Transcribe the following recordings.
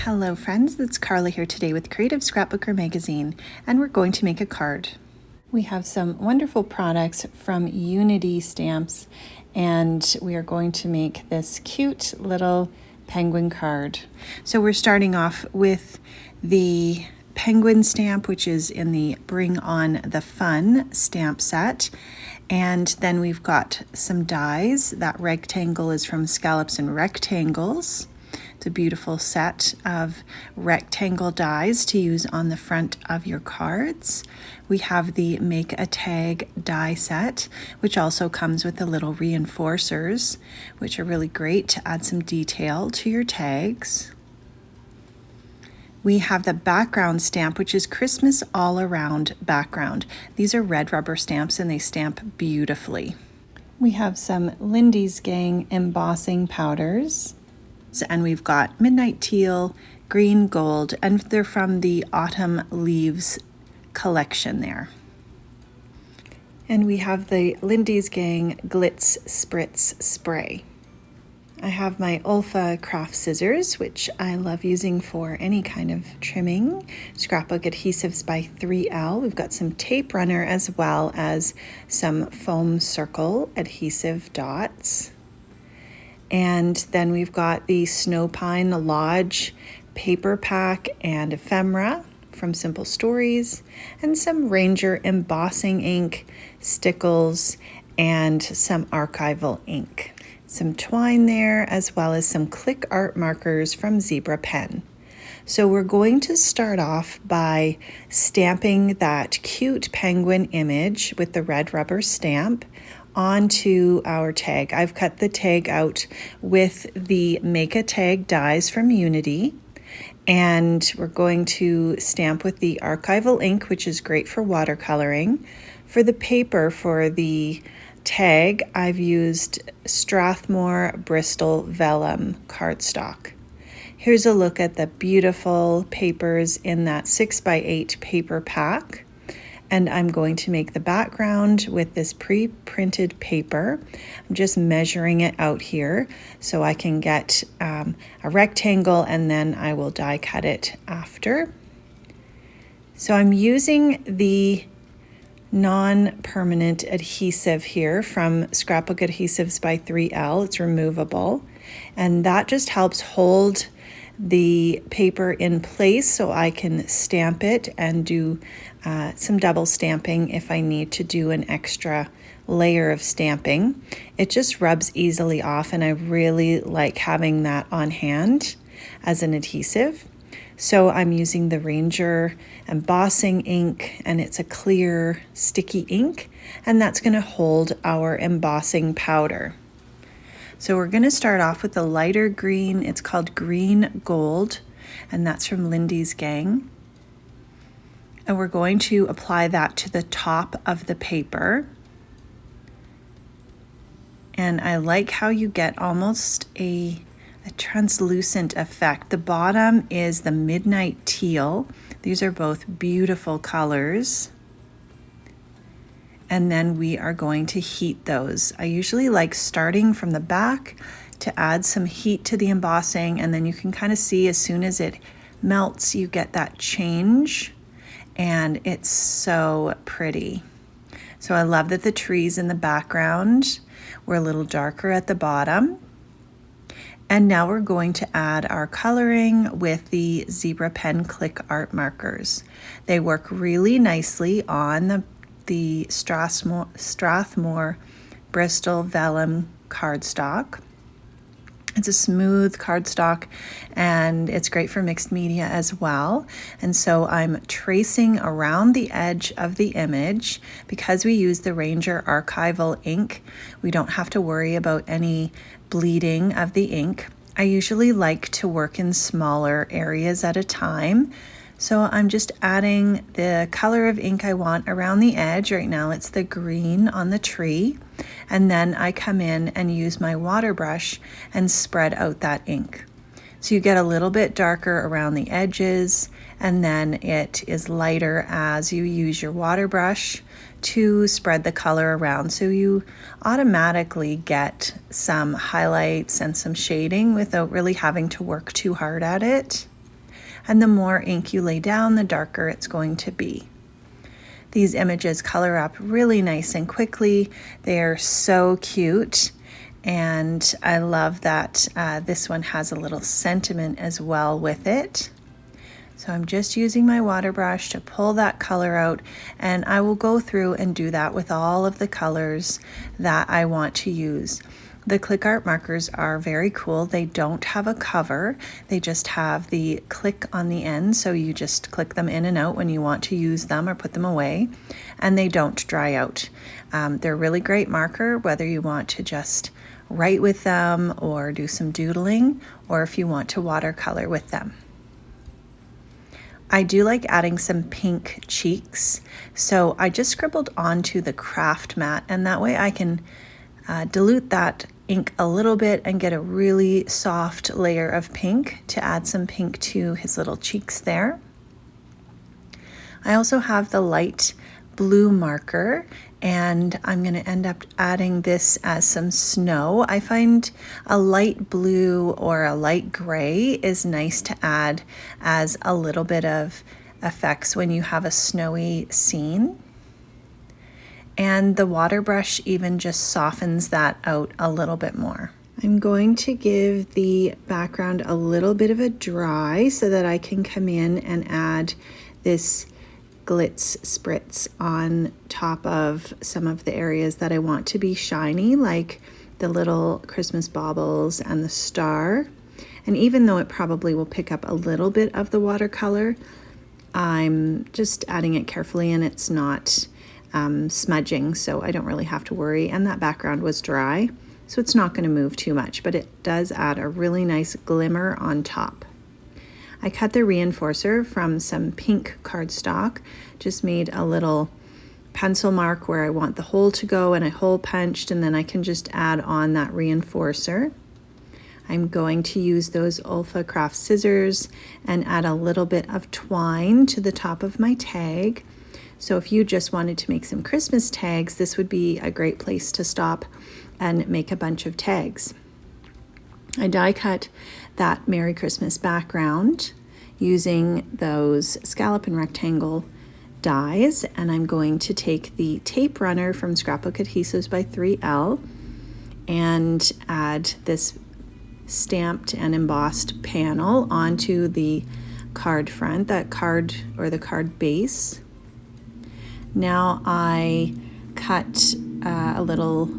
Hello friends, it's Karla here today with Creative Scrapbooker Magazine, and we're going to make a card. We have some wonderful products from Unity Stamps, and we are going to make this cute little penguin card. So we're starting off with the penguin stamp, which is in the Bring On the Fun stamp set. And then we've got some dies. That rectangle is from Scallops and Rectangles. It's a beautiful set of rectangle dies to use on the front of your cards. We have the Make a Tag die set, which also comes with the little reinforcers, which are really great to add some detail to your tags. We have the background stamp, which is Christmas all around background. These are red rubber stamps and they stamp beautifully. We have some Lindy's Gang embossing powders. And we've got Midnight Teal, Green Gold, and they're from the Autumn Leaves collection there. And we have the Lindy's Gang Glitz Spritz Spray. I have my OLFA craft scissors, which I love using for any kind of trimming. Scrapbook Adhesives by 3L. We've got some tape runner as well as some foam circle adhesive dots. And then we've got the Snow Pine Lodge paper pack and ephemera from Simple Stories, and some Ranger embossing ink, stickles, and some archival ink. Some twine there, as well as some click art markers from Zebra Pen. So we're going to start off by stamping that cute penguin image with the red rubber stamp onto our tag. I've cut the tag out with the Make a Tag dies from Unity, and we're going to stamp with the archival ink, which is great for watercoloring. For the paper for the tag, I've used Strathmore Bristol Vellum cardstock. Here's a look at the beautiful papers in that 6x8 paper pack. And I'm going to make the background with this pre-printed paper. I'm just measuring it out here so I can get a rectangle, and then I will die cut it after. So I'm using the non-permanent adhesive here from Scrapbook Adhesives by 3L. It's removable, and that just helps hold the paper in place so I can stamp it and do some double stamping if I need to do an extra layer of stamping. It just rubs easily off, and I really like having that on hand as an adhesive. So I'm using the Ranger embossing ink, and it's a clear sticky ink, and that's going to hold our embossing powder. So we're going to start off with the lighter green. It's called Green Gold, and that's from Lindy's Gang. And we're going to apply that to the top of the paper. And I like how you get almost a translucent effect. The bottom is the Midnight Teal. These are both beautiful colors. And then we are going to heat those. I usually like starting from the back to add some heat to the embossing, and then you can kind of see as soon as it melts, you get that change, and it's so pretty. So I love that the trees in the background were a little darker at the bottom. And now we're going to add our coloring with the Zebra Pen click art markers. They work really nicely on the Strathmore Bristol Vellum cardstock. It's a smooth cardstock, and it's great for mixed media as well. And so I'm tracing around the edge of the image. Because we use the Ranger archival ink, we don't have to worry about any bleeding of the ink. I usually like to work in smaller areas at a time. So I'm just adding the color of ink I want around the edge. Right now it's the green on the tree. And then I come in and use my water brush and spread out that ink. So you get a little bit darker around the edges, and then it is lighter as you use your water brush to spread the color around. So you automatically get some highlights and some shading without really having to work too hard at it. and the more ink you lay down, the darker it's going to be. These images color up really nice and quickly. They are so cute, and I love that this one has a little sentiment as well with it. So I'm just using my water brush to pull that color out, and I will go through and do that with all of the colors that I want to use. The click art markers are very cool. They don't have a cover. They just have the click on the end, so you just click them in and out when you want to use them or put them away, and they don't dry out. They're a really great marker, whether you want to just write with them or do some doodling, or if you want to watercolor with them. I do like adding some pink cheeks, so I just scribbled onto the craft mat, and that way I can dilute that ink a little bit and get a really soft layer of pink to add some pink to his little cheeks there. I also have the light blue marker, and I'm going to end up adding this as some snow. I find a light blue or a light gray is nice to add as a little bit of effects when you have a snowy scene. And the water brush even just softens that out a little bit more. I'm going to give the background a little bit of a dry so that I can come in and add this glitz spritz on top of some of the areas that I want to be shiny, like the little Christmas baubles and the star. And even though it probably will pick up a little bit of the watercolor, I'm just adding it carefully, and it's not smudging, so I don't really have to worry. And that background was dry, so it's not going to move too much, but it does add a really nice glimmer on top. I cut the reinforcer from some pink cardstock, just made a little pencil mark where I want the hole to go, and I hole punched, and then I can just add on that reinforcer. I'm going to use those OLFA craft scissors and add a little bit of twine to the top of my tag. So if you just wanted to make some Christmas tags, this would be a great place to stop and make a bunch of tags. I die cut that Merry Christmas background using those scallop and rectangle dies, and I'm going to take the tape runner from Scrapbook Adhesives by 3L and add this stamped and embossed panel onto the card front, that card or the card base. Now I cut a little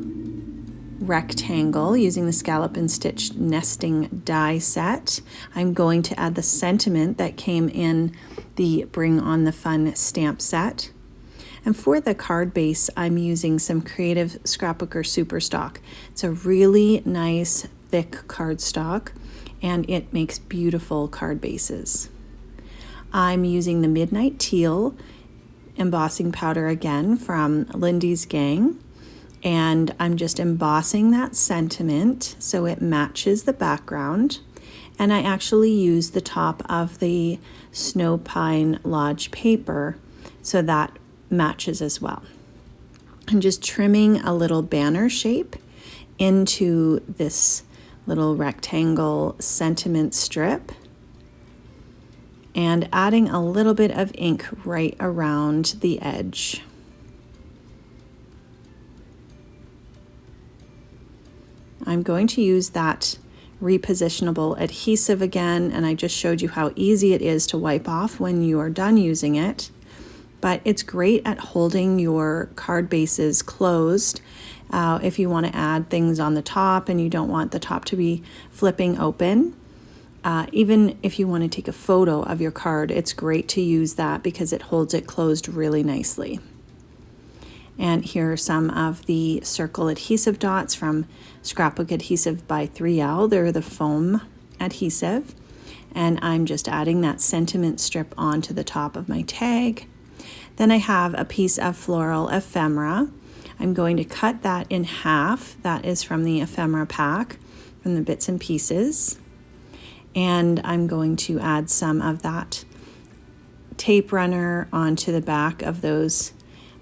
rectangle using the scallop and stitch nesting die set. I'm going to add the sentiment that came in the Bring on the Fun stamp set. And for the card base, I'm using some Creative Scrapbooker Superstock. It's a really nice thick cardstock, and it makes beautiful card bases. I'm using the Midnight Teal embossing powder again from Lindy's gang, and I'm just embossing that sentiment so it matches the background. And I actually use the top of the Snow Pine Lodge paper so that matches as well. I'm just trimming a little banner shape into this little rectangle sentiment strip and adding a little bit of ink right around the edge. I'm going to use that repositionable adhesive again, and I just showed you how easy it is to wipe off when you are done using it. But it's great at holding your card bases closed if you want to add things on the top and you don't want the top to be flipping open. Even if you want to take a photo of your card, it's great to use that because it holds it closed really nicely. And here are some of the circle adhesive dots from Scrapbook Adhesive by 3L. They're the foam adhesive. And I'm just adding that sentiment strip onto the top of my tag. Then I have a piece of floral ephemera. I'm going to cut that in half. That is from the ephemera pack, from the bits and pieces. And I'm going to add some of that tape runner onto the back of those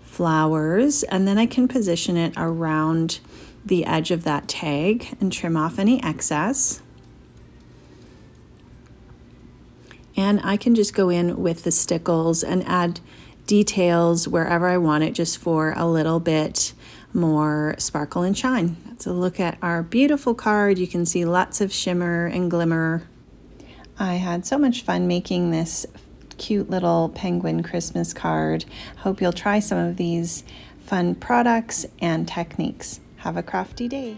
flowers, and then I can position it around the edge of that tag and trim off any excess. And I can just go in with the stickles and add details wherever I want it, just for a little bit more sparkle and shine. That's a look at our beautiful card. You can see lots of shimmer and glimmer. I had so much fun making this cute little penguin Christmas card. Hope you'll try some of these fun products and techniques. Have a crafty day.